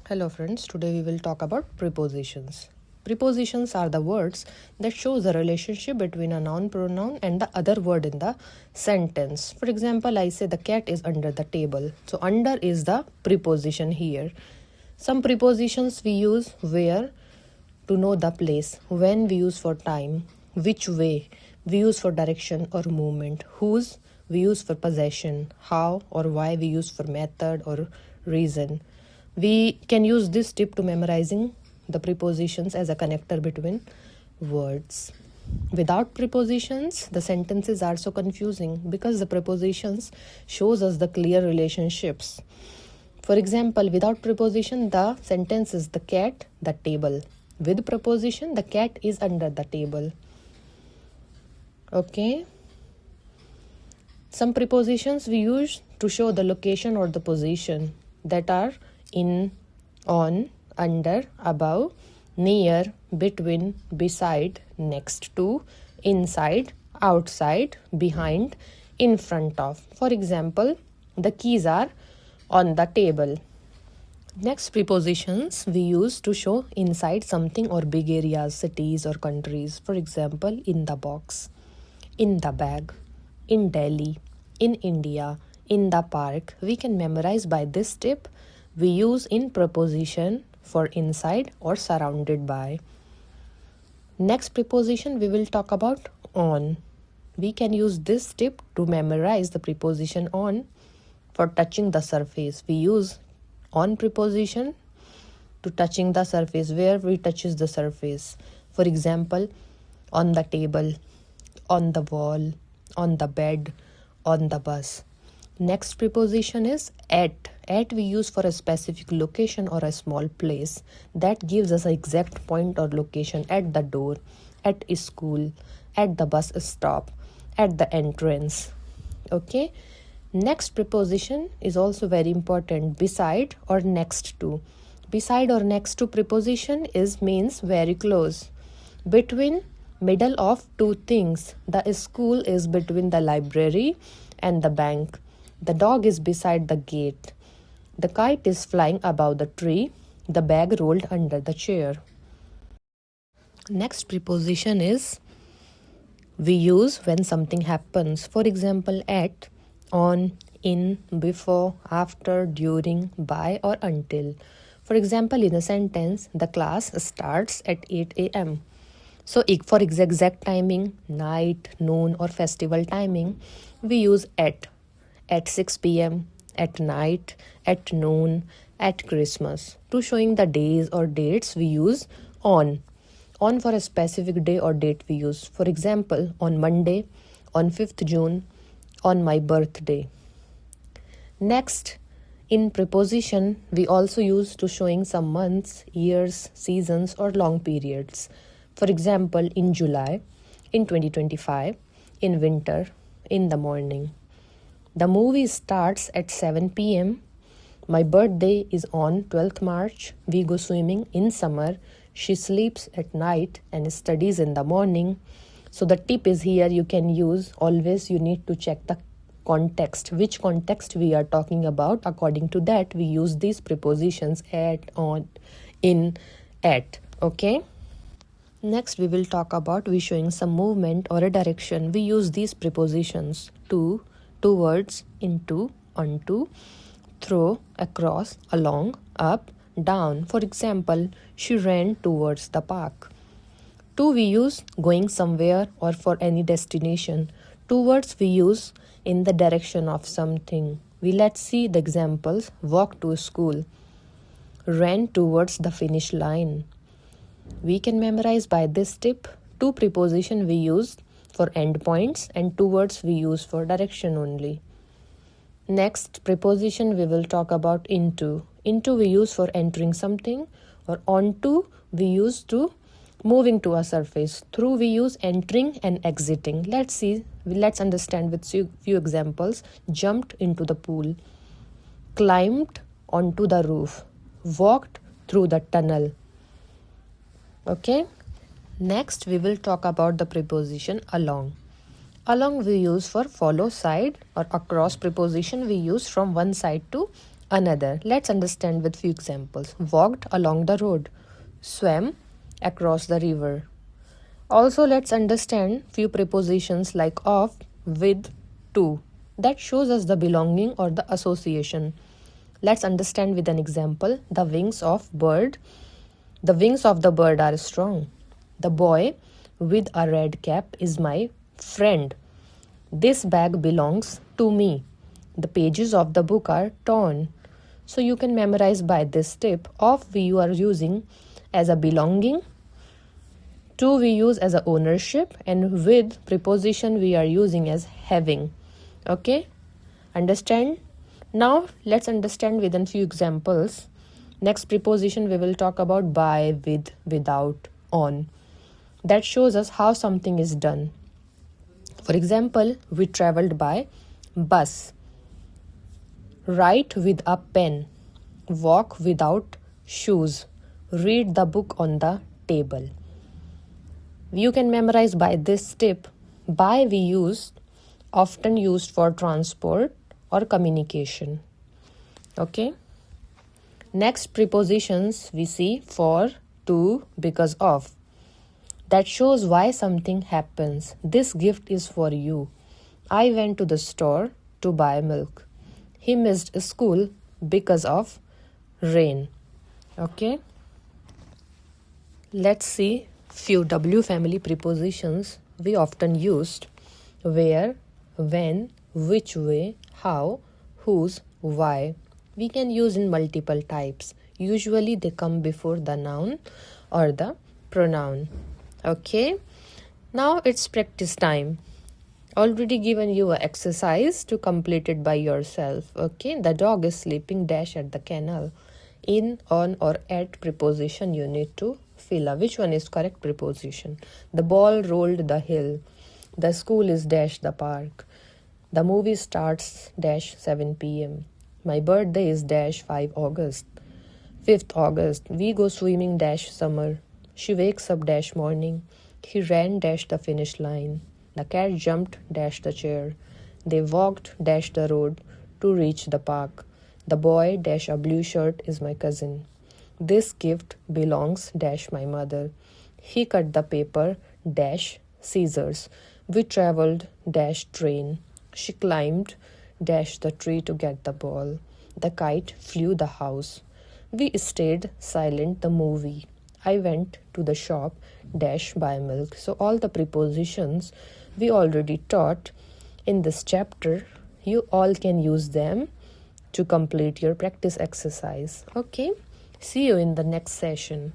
Hello friends, today we will talk about prepositions. Prepositions are the words that show the relationship between a noun pronoun and the other word in the sentence. For example, I say the cat is under the table. So under is the preposition here. Some prepositions we use where to know the place, when we use for time, which way we use for direction or movement, whose we use for possession, how or why we use for method or reason. We can use this tip to memorizing the prepositions as a connector between words. Without prepositions, the sentences are so confusing because the prepositions shows us the clear relationships. For example, without preposition, the sentence is the cat, the table. With preposition, the cat is under the table. Okay. Some prepositions we use to show the location or the position that are in, on, under, above, near, between, beside, next to, inside, outside, behind, in front of. For example, the keys are on the table. Next, prepositions we use to show inside something or big areas, cities or countries. For example, in the box, in the bag, in Delhi, in India, in the park. We can memorize by this tip. We use in preposition for inside or surrounded by. Next preposition we will talk about on. We can use this tip to memorize the preposition on for touching the surface. We use on preposition to touching the surface, where we touches the surface. For example, on the table, on the wall, on the bed, on the bus. Next preposition is at. At we use for a specific location or a small place. That gives us an exact point or location: at the door, at school, at the bus stop, at the entrance. Okay. Next preposition is also very important: beside or next to. Beside or next to preposition means very close. Between, middle of two things. The school is between the library and the bank. The dog is beside the gate. The kite is flying above the tree. The bag rolled under the chair. Next preposition is we use when something happens. For example, at, on, in, before, after, during, by or until. For example, in a sentence, the class starts at 8 a.m. So for exact timing, night, noon or festival timing, we use at 6 p.m., at night, at noon, at Christmas. To showing the days or dates, we use on. On for a specific day or date we use. For example, on Monday, on 5th June, on my birthday. Next, in preposition, we also use to showing some months, years, seasons or long periods. For example, in July, in 2025, in winter, in the morning. The movie starts at 7 p.m. My birthday is on 12th March. We go swimming in summer. She sleeps at night and studies in the morning. So the tip is here, you can use always, you need to check the context, which context we are talking about. According to that, we use these prepositions: at, on, in, at. Okay. Next, we will talk about we showing some movement or a direction. We use these prepositions: to, towards, into, onto, through, across, along, up, down. For example, she ran towards the park. To we use going somewhere or for any destination. Towards we use in the direction of something. Let's see the examples. Walk to school. Ran towards the finish line. We can memorize by this tip. To preposition we use for endpoints and towards we use for direction only. Next preposition we will talk about into. Into we use for entering something, or onto we use to moving to a surface. Through we use entering and exiting. Let's understand with few examples. Jumped into the pool, climbed onto the roof, walked through the tunnel. Okay. Next, we will talk about the preposition along. Along we use for follow, side, or across preposition we use from one side to Another, let's understand with few examples. Walked along the road, swam across the river. Also, let's understand few prepositions like of, with, to. That shows us the belonging or the association. Let's understand with an example. The wings of the bird are strong. The boy with a red cap is my friend. This bag belongs to me. The pages of the book are torn. So you can memorize by this tip. Of you are using as a belonging, to we use as a ownership, and with preposition we are using as having. Okay, understand? Now let's understand with a few examples. Next preposition we will talk about by, with, without, on. That shows us how something is done. For example, we traveled by bus. Write with a pen. Walk without shoes. Read the book on the table. You can memorize by this tip. By we use often used for transport or communication. Okay. Next prepositions we see for, to, because of. That shows why something happens. This gift is for you. I went to the store to buy milk. He missed school because of rain. Okay. Let's see few W family prepositions we often used. Where, when, which way, how, whose, why. We can use in multiple types. Usually they come before the noun or the pronoun. Okay. Now it's practice time. Already given you an exercise to complete it by yourself. Okay. The dog is sleeping dash at the kennel. In, on, or at preposition you need to fill up. Which one is correct preposition? The ball rolled the hill. The school is dash the park. The movie starts dash 7 p.m. My birthday is dash 5 August. 5th August. We go swimming dash summer. She wakes up dash morning. He ran dash the finish line. The cat jumped dash the chair. They walked dash the road to reach the park. The boy dash a blue shirt is my cousin. This gift belongs dash my mother. He cut the paper dash scissors. We traveled dash train. She climbed dash the tree to get the ball. The kite flew the house. We stayed silent the movie. I went to the shop dash buy milk. So all the prepositions we already taught in this chapter. You all can use them to complete your practice exercise. Okay, see you in the next session.